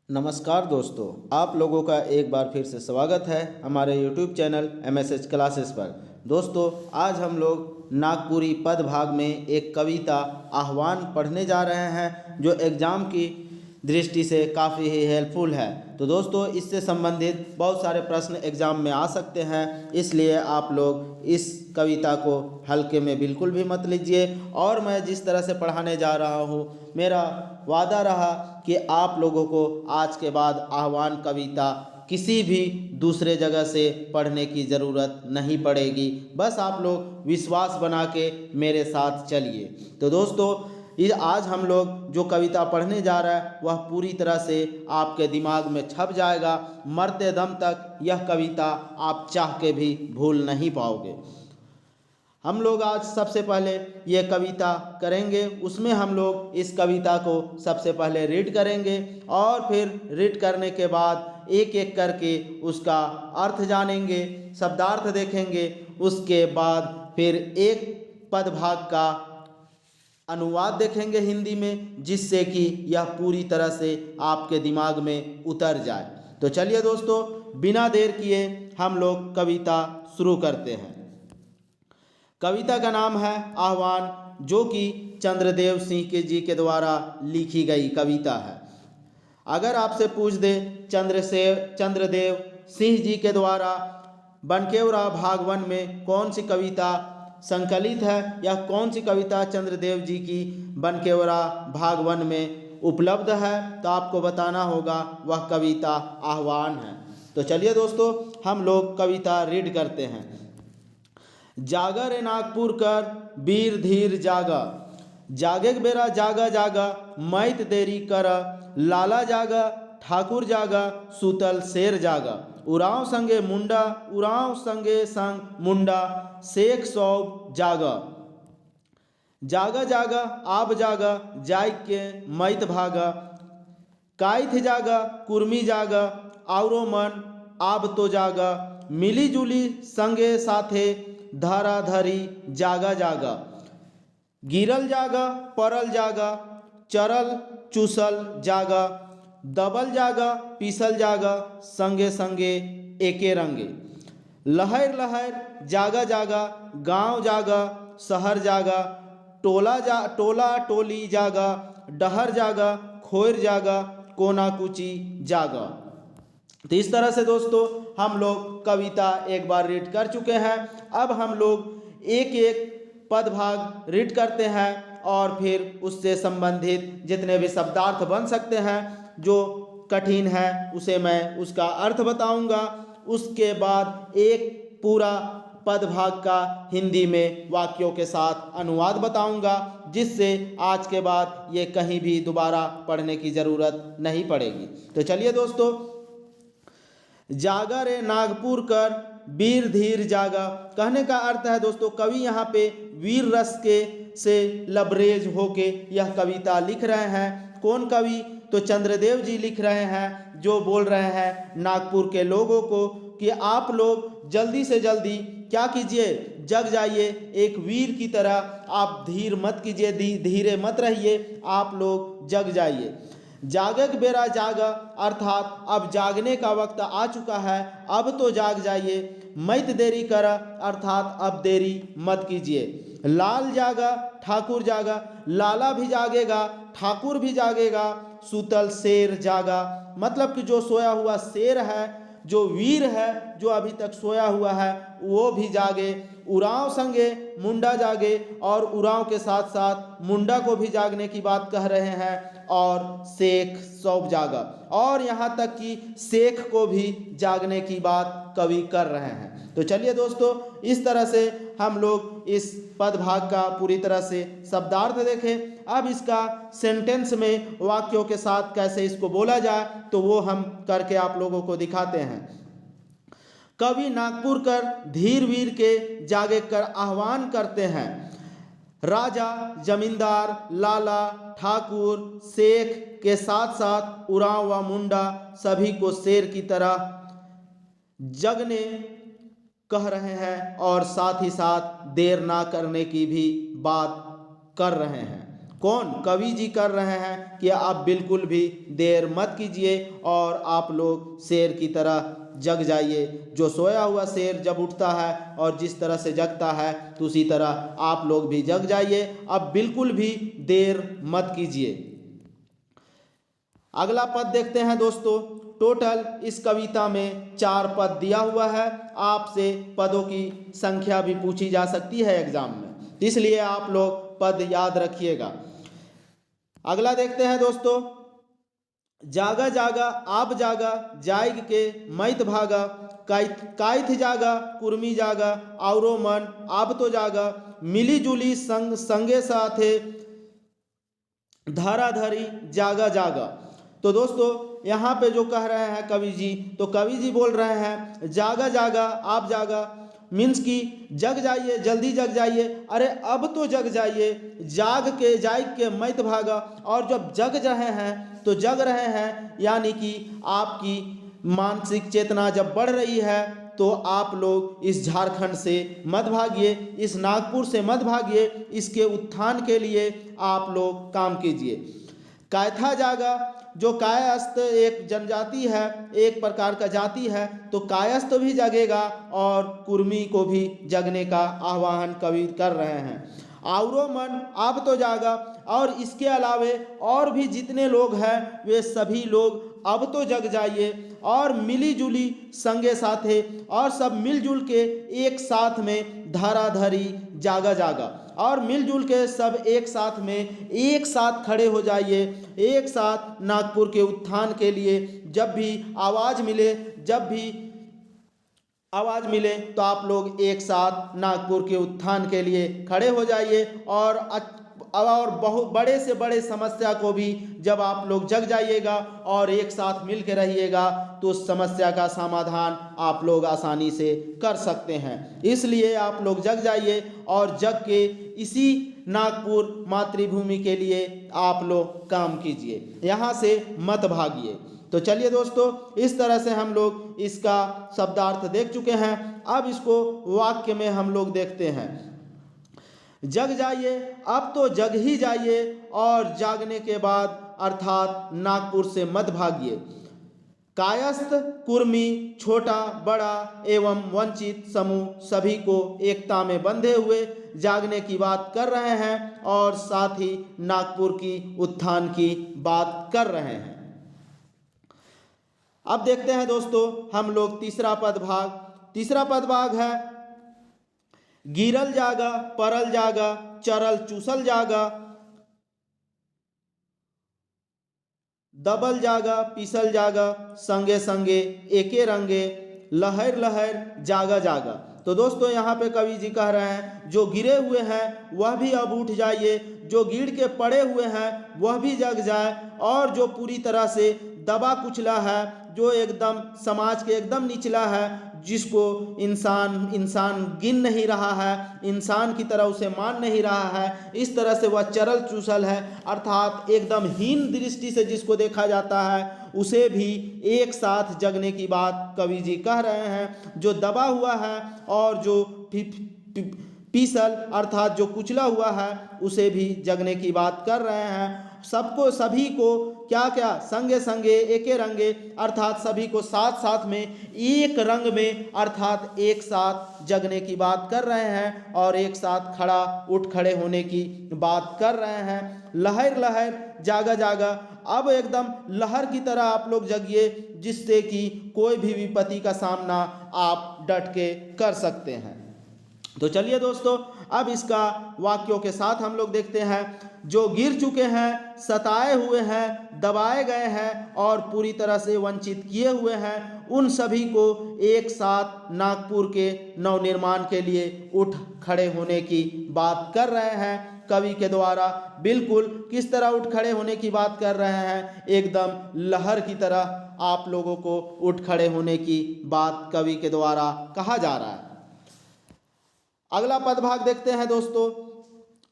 नमस्कार दोस्तों, आप लोगों का एक बार फिर से स्वागत है हमारे YouTube चैनल MSH क्लासेस पर। दोस्तों, आज हम लोग नागपुरी पद भाग में एक कविता आह्वान पढ़ने जा रहे हैं जो एग्ज़ाम की दृष्टि से काफ़ी ही हेल्पफुल है। तो दोस्तों, इससे संबंधित बहुत सारे प्रश्न एग्ज़ाम में आ सकते हैं, इसलिए आप लोग इस कविता को हल्के में बिल्कुल भी मत लीजिए। और मैं जिस तरह से पढ़ाने जा रहा हूँ, मेरा वादा रहा कि आप लोगों को आज के बाद आह्वान कविता किसी भी दूसरे जगह से पढ़ने की ज़रूरत नहीं पड़ेगी। बस आप लोग विश्वास बना के मेरे साथ चलिए। तो दोस्तों, ये आज हम लोग जो कविता पढ़ने जा रहे हैं वह पूरी तरह से आपके दिमाग में छप जाएगा। मरते दम तक यह कविता आप चाह के भी भूल नहीं पाओगे। हम लोग आज सबसे पहले ये कविता करेंगे, उसमें हम लोग इस कविता को सबसे पहले रीड करेंगे और फिर रीड करने के बाद एक एक करके उसका अर्थ जानेंगे, शब्दार्थ देखेंगे। उसके बाद फिर एक पद भाग का अनुवाद देखेंगे हिंदी में, जिससे कि यह पूरी तरह से आपके दिमाग में उतर जाए। तो चलिए दोस्तों, बिना देर किए हम लोग कविता शुरू करते हैं। कविता का नाम है आह्वान, जो कि चंद्रदेव सिंह जी के द्वारा लिखी गई कविता है। अगर आपसे पूछ दे चंद्रदेव सिंह जी के द्वारा बनकेवरा भाग 1 में कौन सी कविता संकलित है या कौन सी कविता चंद्रदेव जी की बनकेवरा भाग 1 में उपलब्ध है, तो आपको बताना होगा वह कविता आह्वान है। तो चलिए दोस्तों, हम लोग कविता रीड करते हैं। जागा रे नागपुर कर वीर धीर जागा, जागे बेरा जागा जागा मैत देरी कर, लाला जागा ठाकुर जागा सूतल शेर जागा, उराव संगे मुंडा उराव संगे संग मुंडा शेख सौब जागा, जागा जागा आप जागा जाग के मैत भागा, काइथ जागा कुर्मी जागा औरो मन आब तो जागा, मिली जुली संगे साथे धरा धरी जागा जागा, गिरल जागा परल जागा चरल चूसल जागा, दबल जागा पीसल जागा संगे संगे एके रंगे, लहर लहर जागा जागा गांव जागा शहर जागा, टोला टोली जागा डहर जागा खोर जागा कोना कुची जागा। तो इस तरह से दोस्तों हम लोग कविता एक बार रीड कर चुके हैं। अब हम लोग एक एक पद भाग रीड करते हैं और फिर उससे संबंधित जितने भी शब्दार्थ बन सकते हैं, जो कठिन है उसे मैं उसका अर्थ बताऊंगा। उसके बाद एक पूरा पद भाग का हिंदी में वाक्यों के साथ अनुवाद बताऊंगा, जिससे आज के बाद ये कहीं भी दोबारा पढ़ने की ज़रूरत नहीं पड़ेगी। तो चलिए दोस्तों, जागा रे नागपुर कर वीर धीर जागा, कहने का अर्थ है दोस्तों, कवि यहाँ पे वीर रस के से लबरेज होके यह कविता लिख रहे हैं। कौन कवि? तो चंद्रदेव जी लिख रहे हैं, जो बोल रहे हैं नागपुर के लोगों को कि आप लोग जल्दी से जल्दी क्या कीजिए, जग जाइए एक वीर की तरह। आप धीर मत कीजिए, धीरे मत रहिए, आप लोग जग जाइए। जागक बेरा जागा, अर्थात अब जागने का वक्त आ चुका है, अब तो जाग जाइए। मत देरी करा, अर्थात अब देरी मत कीजिए। लाल जागा ठाकुर जागा, लाला भी जागेगा ठाकुर भी जागेगा। सूतल शेर जागा, मतलब कि जो सोया हुआ शेर है, जो वीर है, जो अभी तक सोया हुआ है, वो भी जागे। उराव संगे मुंडा जागे, और उराव के साथ साथ मुंडा को भी जागने की बात कह रहे हैं। और शेख सौब जागा, और यहाँ तक कि शेख को भी जागने की बात कवि कर रहे हैं। तो चलिए दोस्तों, इस तरह से हम लोग इस पद भाग का पूरी तरह से शब्दार्थ देखें। अब इसका सेंटेंस में वाक्यों के साथ कैसे इसको बोला जाए, तो वो हम करके आप लोगों को दिखाते हैं। कवि नागपुर कर धीर वीर के जागे कर आह्वान करते हैं। राजा, जमींदार, लाला, ठाकुर, शेख के साथ साथ उरांव व मुंडा सभी को शेर की तरह जगने कह रहे हैं, और साथ ही साथ देर ना करने की भी बात कर रहे हैं। कौन? कवि जी कर रहे हैं कि आप बिल्कुल भी देर मत कीजिए और आप लोग शेर की तरह जग जाइए। जो सोया हुआ शेर जब उठता है और जिस तरह से जगता है तो उसी तरह आप लोग भी जग जाइए, अब बिल्कुल भी देर मत कीजिए। अगला पद देखते हैं दोस्तों। टोटल इस कविता में 4 पद दिया हुआ है। आपसे पदों की संख्या भी पूछी जा सकती है एग्जाम में, इसलिए आप लोग पद याद रखिएगा। अगला देखते हैं दोस्तों। जागा जागा आप जागा, जाइग के मैत भागा, काइथ जागा कुर्मी जागा, औरो मन आप तो जागा, मिली जुली संग संगे साथे धाराधरी जागा जागा। तो दोस्तों यहाँ पे जो कह रहे हैं कवि जी, तो कवि जी बोल रहे हैं जागा जागा आप जागा मीन्स कि जग जाइए, जल्दी जग जाइए, अरे अब तो जग जाइए, जाग के मत भागा। और जब जग रहे हैं तो जग रहे हैं यानी कि आपकी मानसिक चेतना जब बढ़ रही है तो आप लोग इस झारखंड से मत भागिए, इस नागपुर से मत भागिए, इसके उत्थान के लिए आप लोग काम कीजिए। कायथा जागा, जो कायस्थ एक जनजाति है, एक प्रकार का जाति है, तो कायस्थ भी जगेगा और कुर्मी को भी जगने का आह्वान कवि कर रहे हैं। औरो मन आप तो जागा, और इसके अलावे और भी जितने लोग हैं वे सभी लोग अब तो जग जाइए और मिली जुली संगे साथे, और सब मिलजुल के एक साथ में धराधरी जागा जागा, और मिलजुल के सब एक साथ में एक साथ खड़े हो जाइए, एक साथ नागपुर के उत्थान के लिए। जब भी आवाज़ मिले तो आप लोग एक साथ नागपुर के उत्थान के लिए खड़े हो जाइए, और बहुत बड़े से बड़े समस्या को भी जब आप लोग जग जाइएगा और एक साथ मिल के रहिएगा तो उस समस्या का समाधान आप लोग आसानी से कर सकते हैं। इसलिए आप लोग जग जाइए और जग के इसी नागपुर मातृभूमि के लिए आप लोग काम कीजिए, यहाँ से मत भागिए। तो चलिए दोस्तों, इस तरह से हम लोग इसका शब्दार्थ देख चुके हैं। अब इसको वाक्य में हम लोग देखते हैं। जग जाइए, अब तो जग ही जाइए, और जागने के बाद अर्थात नागपुर से मत भागिए। कायस्थ कुर्मी छोटा बड़ा एवं वंचित समूह सभी को एकता में बंधे हुए जागने की बात कर रहे हैं और साथ ही नागपुर की उत्थान की बात कर रहे हैं। अब देखते हैं दोस्तों हम लोग तीसरा पद भाग है गिरल जागा परल जागा चरल चूसल जागा, दबल जागा पीसल जागा, संगे संगे एके रंगे, लहर लहर जागा जागा। तो दोस्तों यहाँ पे कवि जी कह रहे हैं जो गिरे हुए हैं वह भी अब उठ जाइए, जो गिर के पड़े हुए हैं वह भी जग जाए, और जो पूरी तरह से दबा कुचला है, जो एकदम समाज के एकदम निचला है, जिसको इंसान गिन नहीं रहा है, इंसान की तरह उसे मान नहीं रहा है, इस तरह से वह चरल चूसल है, अर्थात एकदम हीन दृष्टि से जिसको देखा जाता है उसे भी एक साथ जगने की बात कवि जी कह रहे हैं। जो दबा हुआ है और जो पीसल अर्थात जो कुचला हुआ है उसे भी जगने की बात कर रहे हैं। सबको सभी को क्या क्या संगे संगे एके रंगे, अर्थात सभी को साथ साथ में एक रंग में अर्थात एक साथ जगने की बात कर रहे हैं और एक साथ उठ खड़े होने की बात कर रहे हैं। लहर लहर जागा जागा, अब एकदम लहर की तरह आप लोग जगिए जिससे कि कोई भी विपत्ति का सामना आप डट के कर सकते हैं। तो चलिए दोस्तों अब इसका वाक्यों के साथ हम लोग देखते हैं। जो गिर चुके हैं, सताए हुए हैं, दबाए गए हैं और पूरी तरह से वंचित किए हुए हैं, उन सभी को एक साथ नागपुर के नवनिर्माण के लिए उठ खड़े होने की बात कर रहे हैं कवि के द्वारा। बिल्कुल किस तरह उठ खड़े होने की बात कर रहे हैं, एकदम लहर की तरह आप लोगों को उठ खड़े होने की बात कवि के द्वारा कहा जा रहा है। अगला पदभाग देखते हैं दोस्तों।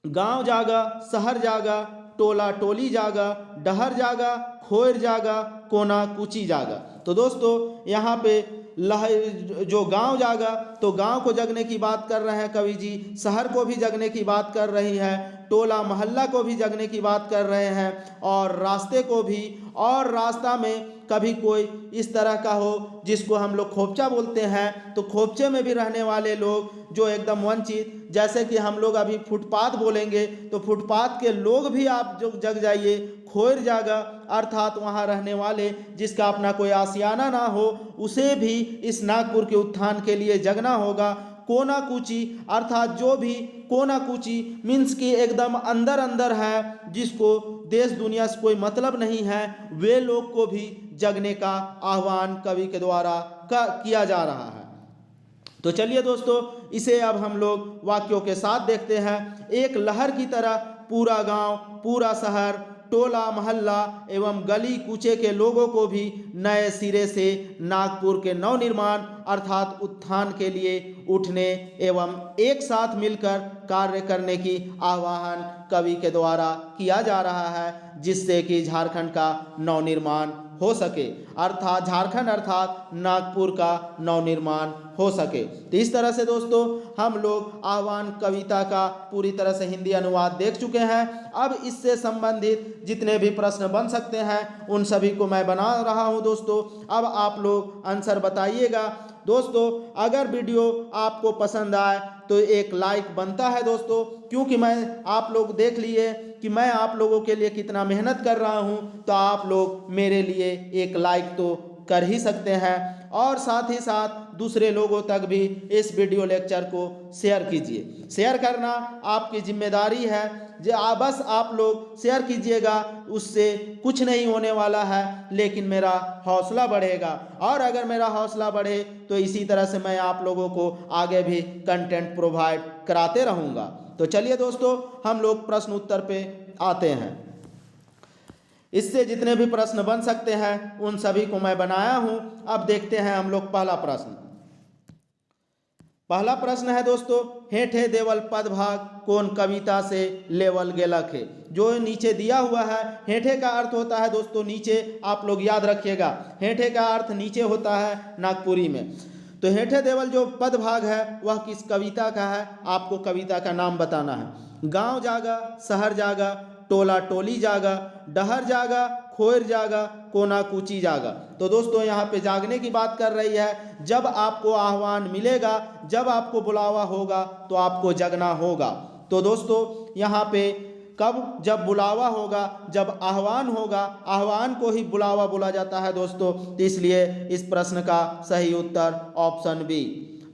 गांव जागा, शहर जागा, टोला टोली जागा, डहर जागा, खोर जागा कोना कूची जागा। तो दोस्तों यहाँ पे जो गांव जागा, तो गांव को जगने की बात कर रहे हैं कवि जी, शहर को भी जगने की बात कर रही है, टोला मोहल्ला को भी जगने की बात कर रहे हैं, और रास्ते को भी। और रास्ता में कभी कोई इस तरह का हो जिसको हम लोग खोपचा बोलते हैं, तो खोपचे में भी रहने वाले लोग जो एकदम वंचित, जैसे कि हम लोग अभी फुटपाथ बोलेंगे, तो फुटपाथ के लोग भी आप जो जग जाइए। खोर जागा अर्थात वहाँ रहने वाले जिसका अपना कोई आशियाना ना हो, उसे भी इस नागपुर के उत्थान के लिए जगना होगा। कोना कूची अर्थात जो भी कोना कूची मीन्स कि एकदम अंदर अंदर है, जिसको देश दुनिया से कोई मतलब नहीं है, वे लोग को भी जगने का आह्वान कवि के द्वारा किया जा रहा है। तो चलिए दोस्तों, इसे अब हम लोग वाक्यों के साथ देखते हैं। एक लहर की तरह पूरा गांव, पूरा शहर, टोला मोहल्ला एवं गली कूचे के लोगों को भी नए सिरे से नागपुर के नवनिर्माण अर्थात उत्थान के लिए उठने एवं एक साथ मिलकर कार्य करने की आह्वान कवि के द्वारा किया जा रहा है, जिससे कि झारखंड का नवनिर्माण हो सके, अर्थात झारखंड अर्थात नागपुर का नवनिर्माण हो सके। तो इस तरह से दोस्तों हम लोग आह्वान कविता का पूरी तरह से हिंदी अनुवाद देख चुके हैं। अब इससे संबंधित जितने भी प्रश्न बन सकते हैं उन सभी को मैं बना रहा हूं दोस्तों। अब आप लोग आंसर बताइएगा। दोस्तों अगर वीडियो आपको पसंद आए तो एक लाइक बनता है दोस्तों, क्योंकि मैं आप लोग देख लिए कि मैं आप लोगों के लिए कितना मेहनत कर रहा हूं, तो आप लोग मेरे लिए एक लाइक तो कर ही सकते हैं। और साथ ही साथ दूसरे लोगों तक भी इस वीडियो लेक्चर को शेयर कीजिए। शेयर करना आपकी जिम्मेदारी है, बस आप लोग शेयर कीजिएगा, उससे कुछ नहीं होने वाला है, लेकिन मेरा हौसला बढ़ेगा। और अगर मेरा हौसला बढ़े तो इसी तरह से मैं आप लोगों को आगे भी कंटेंट प्रोवाइड कराते रहूँगा। तो चलिए दोस्तों हम लोग प्रश्न उत्तर पे आते हैं। इससे जितने भी प्रश्न बन सकते हैं उन सभी को मैं बनाया हूं। अब देखते हैं हम लोग पहला प्रश्न। पहला प्रश्न है दोस्तों, हेठे देवल पद भाग कौन कविता से लेवल गेलक है। जो नीचे दिया हुआ है, हेठे का अर्थ होता है दोस्तों नीचे, आप लोग याद रखिएगा, हेठे का अर्थ नीचे होता है नागपुरी में। तो हेठे देवल जो पद भाग है वह किस कविता का है, आपको कविता का नाम बताना है। गांव जागा, शहर जागा, टोला टोली जागा, डहर जागा, खोर जागा, कोना कूची जागा। तो दोस्तों यहाँ पे जागने की बात कर रही है। जब आपको आह्वान मिलेगा, जब आपको बुलावा होगा तो आपको जगना होगा। तो दोस्तों यहाँ पे कब, जब बुलावा होगा, जब आह्वान होगा, आह्वान को ही बुलावा बोला जाता है दोस्तों। तो इसलिए इस प्रश्न का सही उत्तर ऑप्शन बी,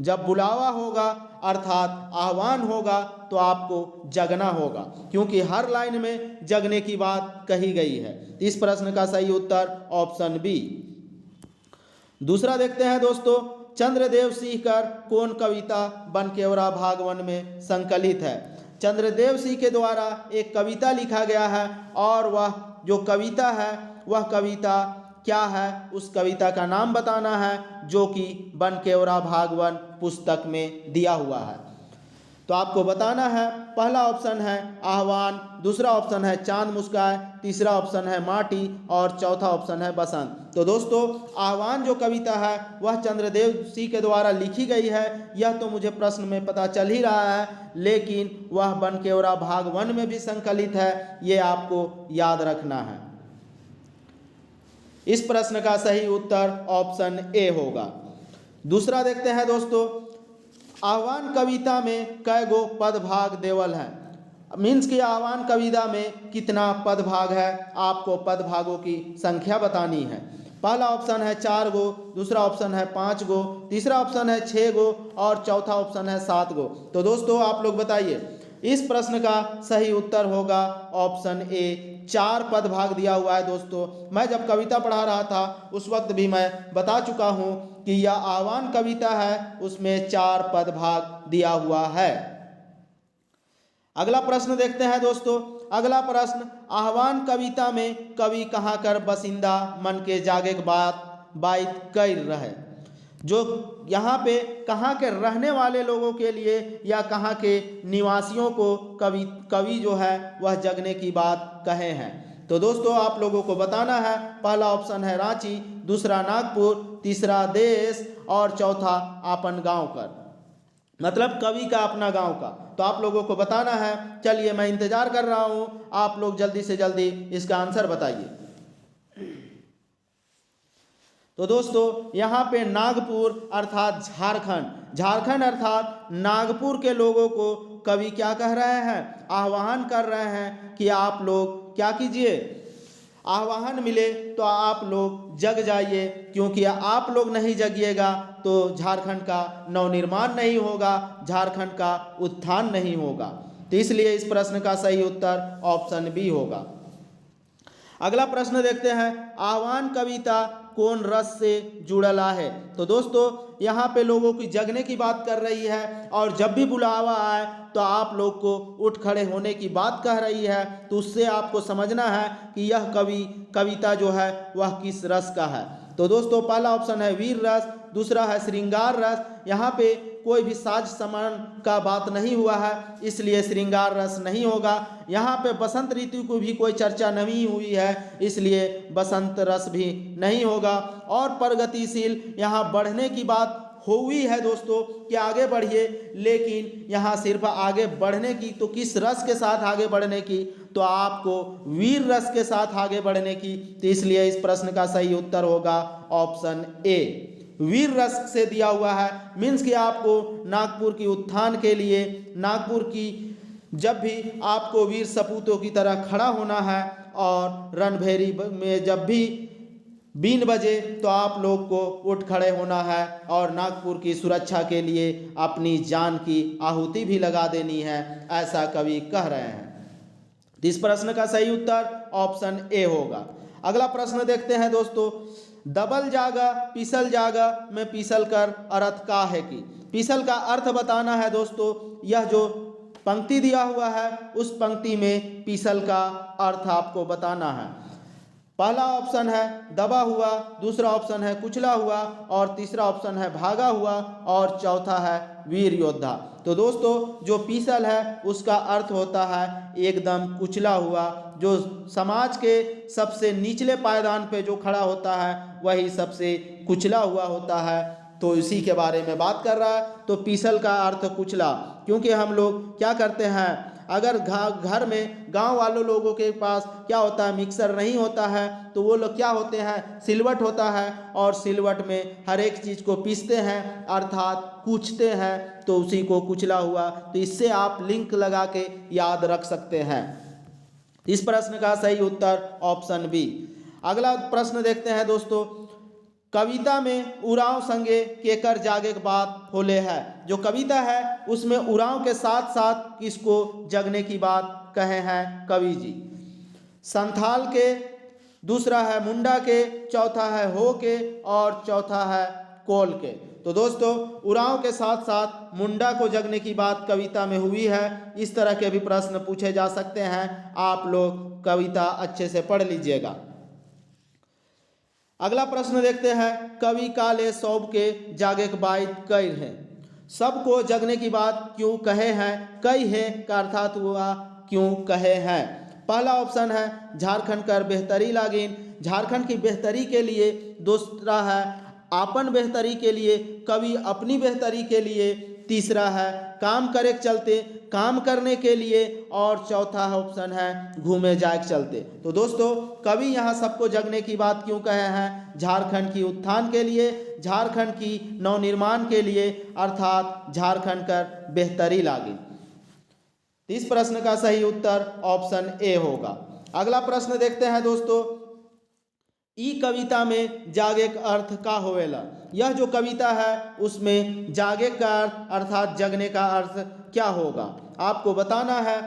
जब बुलावा होगा अर्थात आह्वान होगा तो आपको जगना होगा, क्योंकि हर लाइन में जगने की बात कही गई है। इस प्रश्न का सही उत्तर ऑप्शन बी। दूसरा देखते हैं दोस्तों, चंद्रदेव सिंहकर कौन कविता बनकेवरा भाग 1 में संकलित है। चंद्रदेव सिंह के द्वारा एक कविता लिखा गया है, और वह जो कविता है वह कविता क्या है, उस कविता का नाम बताना है, जो कि बनकेवरा भाग 1 पुस्तक में दिया हुआ है। तो आपको बताना है, पहला ऑप्शन है आह्वान, दूसरा ऑप्शन है चांद मुस्काए, तीसरा ऑप्शन है माटी और चौथा ऑप्शन है बसंत। तो दोस्तों आह्वान जो कविता है वह चंद्रदेव सिंह के द्वारा लिखी गई है, यह तो मुझे प्रश्न में पता चल ही रहा है, लेकिन वह बनकेवरा भाग 1 में भी संकलित है, ये आपको याद रखना है। इस प्रश्न का सही उत्तर ऑप्शन ए होगा। दूसरा देखते हैं दोस्तों, आह्वान कविता में कै गो पद भाग देवल है। मीन्स कि आह्वान कविता में कितना पद भाग है, आपको पद भागों की संख्या बतानी है। पहला ऑप्शन है 4 गो, दूसरा ऑप्शन है 5 गो, तीसरा ऑप्शन है 6 गो और चौथा ऑप्शन है 7 गो। तो दोस्तों आप लोग बताइए, इस प्रश्न का सही उत्तर होगा ऑप्शन ए, 4 पद भाग दिया हुआ है दोस्तों। मैं जब कविता पढ़ा रहा था उस वक्त भी मैं बता चुका हूँ कि यह आह्वान कविता है, उसमें 4 पद भाग दिया हुआ है। अगला प्रश्न देखते हैं दोस्तों। अगला प्रश्न, आह्वान कविता में कवि कहाँ कर बसिंदा मन के जागे बात कर रहे। जो यहाँ पे कहाँ के रहने वाले लोगों के लिए या कहाँ के निवासियों को कवि जो है वह जगने की बात कहे हैं। तो दोस्तों आप लोगों को बताना है, पहला ऑप्शन है रांची, दूसरा नागपुर, तीसरा देश और चौथा अपन गांव का, मतलब कवि का अपना गांव का। तो आप लोगों को बताना है। चलिए मैं इंतजार कर रहा हूं, आप लोग जल्दी से जल्दी इसका आंसर बताइए। तो दोस्तों यहाँ पे नागपुर अर्थात झारखंड, झारखंड अर्थात नागपुर के लोगों को कवि क्या कह रहे हैं, आह्वान कर रहे हैं कि आप लोग क्या कीजिए, आह्वान मिले तो आप लोग जग जाइए, क्योंकि आप लोग नहीं जगिएगा तो झारखंड का नवनिर्माण नहीं होगा, झारखंड का उत्थान नहीं होगा। तो इसलिए इस प्रश्न का सही उत्तर ऑप्शन बी होगा। अगला प्रश्न देखते हैं, आह्वान कविता कौन रस से जुड़ला है। तो दोस्तों यहाँ पे लोगों की जगने की बात कर रही है, और जब भी बुलावा आए तो आप लोग को उठ खड़े होने की बात कह रही है। तो उससे आपको समझना है कि यह कविता जो है वह किस रस का है। तो दोस्तों पहला ऑप्शन है वीर रस, दूसरा है श्रृंगार रस। यहाँ पे कोई भी साज समान का बात नहीं हुआ है, इसलिए श्रृंगार रस नहीं होगा। यहाँ पे बसंत ऋतु को भी कोई चर्चा नहीं हुई है, इसलिए बसंत रस भी नहीं होगा। और प्रगतिशील यहाँ बढ़ने की बात हुई है दोस्तों कि आगे बढ़िए, लेकिन यहाँ सिर्फ आगे बढ़ने की, तो किस रस के साथ आगे बढ़ने की, तो आपको वीर रस के साथ आगे बढ़ने की। तो इसलिए इस प्रश्न का सही उत्तर होगा ऑप्शन ए, वीर रस से दिया हुआ है। मीन्स कि आपको नागपुर की उत्थान के लिए, नागपुर की जब भी आपको वीर सपूतों की तरह खड़ा होना है, और रणभेरी में जब भी बीन बजे तो आप लोग को उठ खड़े होना है, और नागपुर की सुरक्षा के लिए अपनी जान की आहुति भी लगा देनी है, ऐसा कवि कह रहे हैं। इस प्रश्न का सही उत्तर ऑप्शन ए होगा। अगला प्रश्न देखते हैं दोस्तों, दबल जागा पिसल जागा में पिसल कर अर्थ का है कि। पिसल का अर्थ बताना है दोस्तों, यह जो पंक्ति दिया हुआ है उस पंक्ति में पिसल का अर्थ आपको बताना है। पहला ऑप्शन है दबा हुआ, दूसरा ऑप्शन है कुचला हुआ, और तीसरा ऑप्शन है भागा हुआ, और चौथा है वीर योद्धा। तो दोस्तों जो पीसल है उसका अर्थ होता है एकदम कुचला हुआ, जो समाज के सबसे निचले पायदान पे जो खड़ा होता है वही सबसे कुचला हुआ होता है। तो इसी के बारे में बात कर रहा है। तो पीसल का अर्थ कुचला, क्योंकि हम लोग क्या करते हैं, अगर घर में गांव वालों लोगों के पास क्या होता है, मिक्सर नहीं होता है, तो वो लोग क्या होते हैं, सिलवट होता है, और सिलवट में हर एक चीज़ को पीसते हैं अर्थात कूचते हैं, तो उसी को कुचला हुआ। तो इससे आप लिंक लगा के याद रख सकते हैं। इस प्रश्न का सही उत्तर ऑप्शन बी। अगला प्रश्न देखते हैं दोस्तों, कविता में उराव संगे केकर जागे के बात होले है। जो कविता है उसमें उराव के साथ साथ किसको जगने की बात कहे हैं कवि जी। संथाल के, दूसरा है मुंडा के, चौथा है हो के, और चौथा है कोल के। तो दोस्तों उराव के साथ साथ मुंडा को जगने की बात कविता में हुई है। इस तरह के भी प्रश्न पूछे जा सकते हैं, आप लोग कविता अच्छे से पढ़ लीजिएगा। अगला प्रश्न देखते हैं, कवि काले सौब के जागे के बात कई है। सबको जगने की बात क्यों कहे हैं, कई है का अर्थात हुआ क्यों कहे हैं। पहला ऑप्शन है झारखंड कर बेहतरी लागिन, झारखंड की बेहतरी के लिए। दूसरा है आपन बेहतरी के लिए, कवि अपनी बेहतरी के लिए। तीसरा है काम करे के चलते, काम करने के लिए। और चौथा ऑप्शन है घूमे जाए के चलते। तो दोस्तों कवि यहाँ सबको जगने की बात क्यों कहे हैं, झारखंड की उत्थान के लिए, झारखंड की नवनिर्माण के लिए, अर्थात झारखंड कर बेहतरी लागी। इस प्रश्न का सही उत्तर ऑप्शन ए होगा। अगला प्रश्न देखते हैं दोस्तों, ई कविता में जागे का अर्थ का होवेला। यह जो कविता है उसमें जागे का अर्थ अर्थात जगने का अर्थ क्या होगा, आपको बताना है।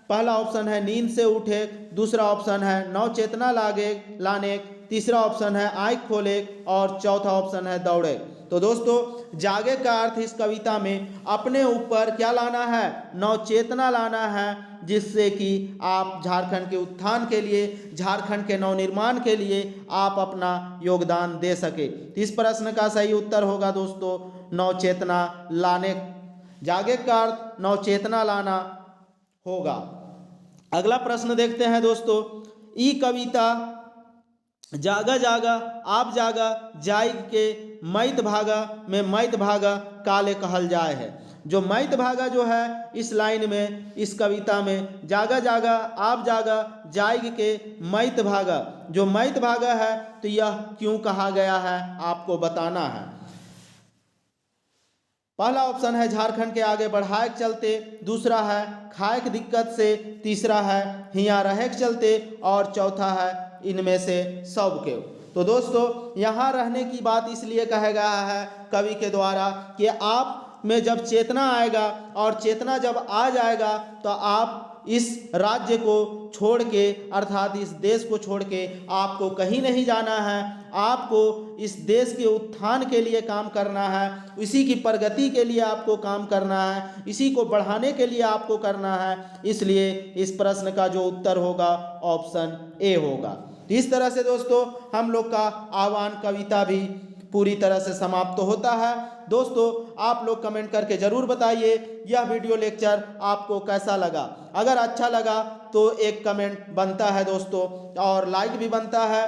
पहला ऑप्शन है नींद से उठे, दूसरा ऑप्शन है नव चेतना लाने, तीसरा ऑप्शन है आँख खोले, और चौथा ऑप्शन है दौड़े। तो दोस्तों जागे का अर्थ इस कविता में अपने ऊपर क्या लाना है, नव चेतना लाना है, जिससे कि आप झारखंड के उत्थान के लिए, झारखंड के नवनिर्माण के लिए आप अपना योगदान दे सके। इस प्रश्न का सही उत्तर होगा दोस्तों नव चेतना लाने। जागे का अर्थ नव चेतना लाना होगा। अगला प्रश्न देखते हैं दोस्तों, ई कविता जागा जागा आप जागा जाइग के मैत भागा में मैत भागा काले कहल जाए है। जो मैत भागा जो है इस लाइन में, इस कविता में जागा जागा आप जागा जाइग के मैत भागा, जो मैत भागा है तो यह क्यों कहा गया है आपको बताना है। पहला ऑप्शन है झारखंड के आगे बढ़ाए के चलते, दूसरा है खाए की दिक्कत से, तीसरा है हियाँ रहे के चलते और चौथा है इनमें से सब के। तो दोस्तों यहाँ रहने की बात इसलिए कहा गया है कवि के द्वारा कि आप में जब चेतना आएगा और चेतना जब आ जाएगा तो आप इस राज्य को छोड़ के अर्थात इस देश को छोड़ के आपको कहीं नहीं जाना है। आपको इस देश के उत्थान के लिए काम करना है, इसी की प्रगति के लिए आपको काम करना है, इसी को बढ़ाने के लिए आपको करना है। इसलिए इस प्रश्न का जो उत्तर होगा ऑप्शन ए होगा। तो इस तरह से दोस्तों हम लोग का आह्वान कविता भी पूरी तरह से समाप्त होता है। दोस्तों आप लोग कमेंट करके ज़रूर बताइए यह वीडियो लेक्चर आपको कैसा लगा। अगर अच्छा लगा तो एक कमेंट बनता है दोस्तों और लाइक भी बनता है।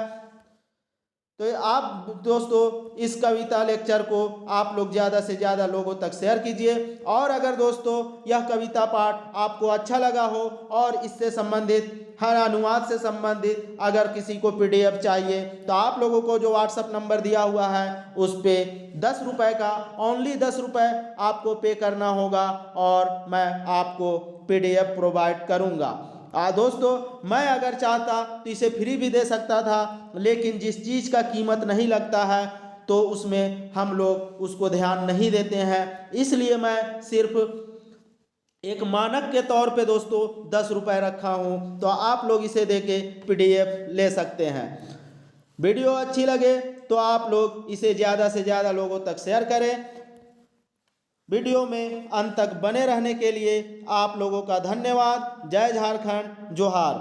तो आप दोस्तों इस कविता लेक्चर को आप लोग ज़्यादा से ज़्यादा लोगों तक शेयर कीजिए। और अगर दोस्तों यह कविता पाठ आपको अच्छा लगा हो और इससे संबंधित हर अनुवाद से संबंधित अगर किसी को PDF चाहिए तो आप लोगों को जो व्हाट्सअप नंबर दिया हुआ है उस पर 10 रुपये का, ओनली 10 रुपये आपको पे करना होगा और मैं आपको PDF प्रोवाइड करूँगा। दोस्तों मैं अगर चाहता तो इसे फ्री भी दे सकता था, लेकिन जिस चीज़ का कीमत नहीं लगता है तो उसमें हम लोग उसको ध्यान नहीं देते हैं। इसलिए मैं सिर्फ एक मानक के तौर पे दोस्तों 10 रुपये रखा हूँ, तो आप लोग इसे देके PDF ले सकते हैं। वीडियो अच्छी लगे तो आप लोग इसे ज़्यादा से ज़्यादा लोगों तक शेयर करें। वीडियो में अंत तक बने रहने के लिए आप लोगों का धन्यवाद। जय झारखंड, जोहार।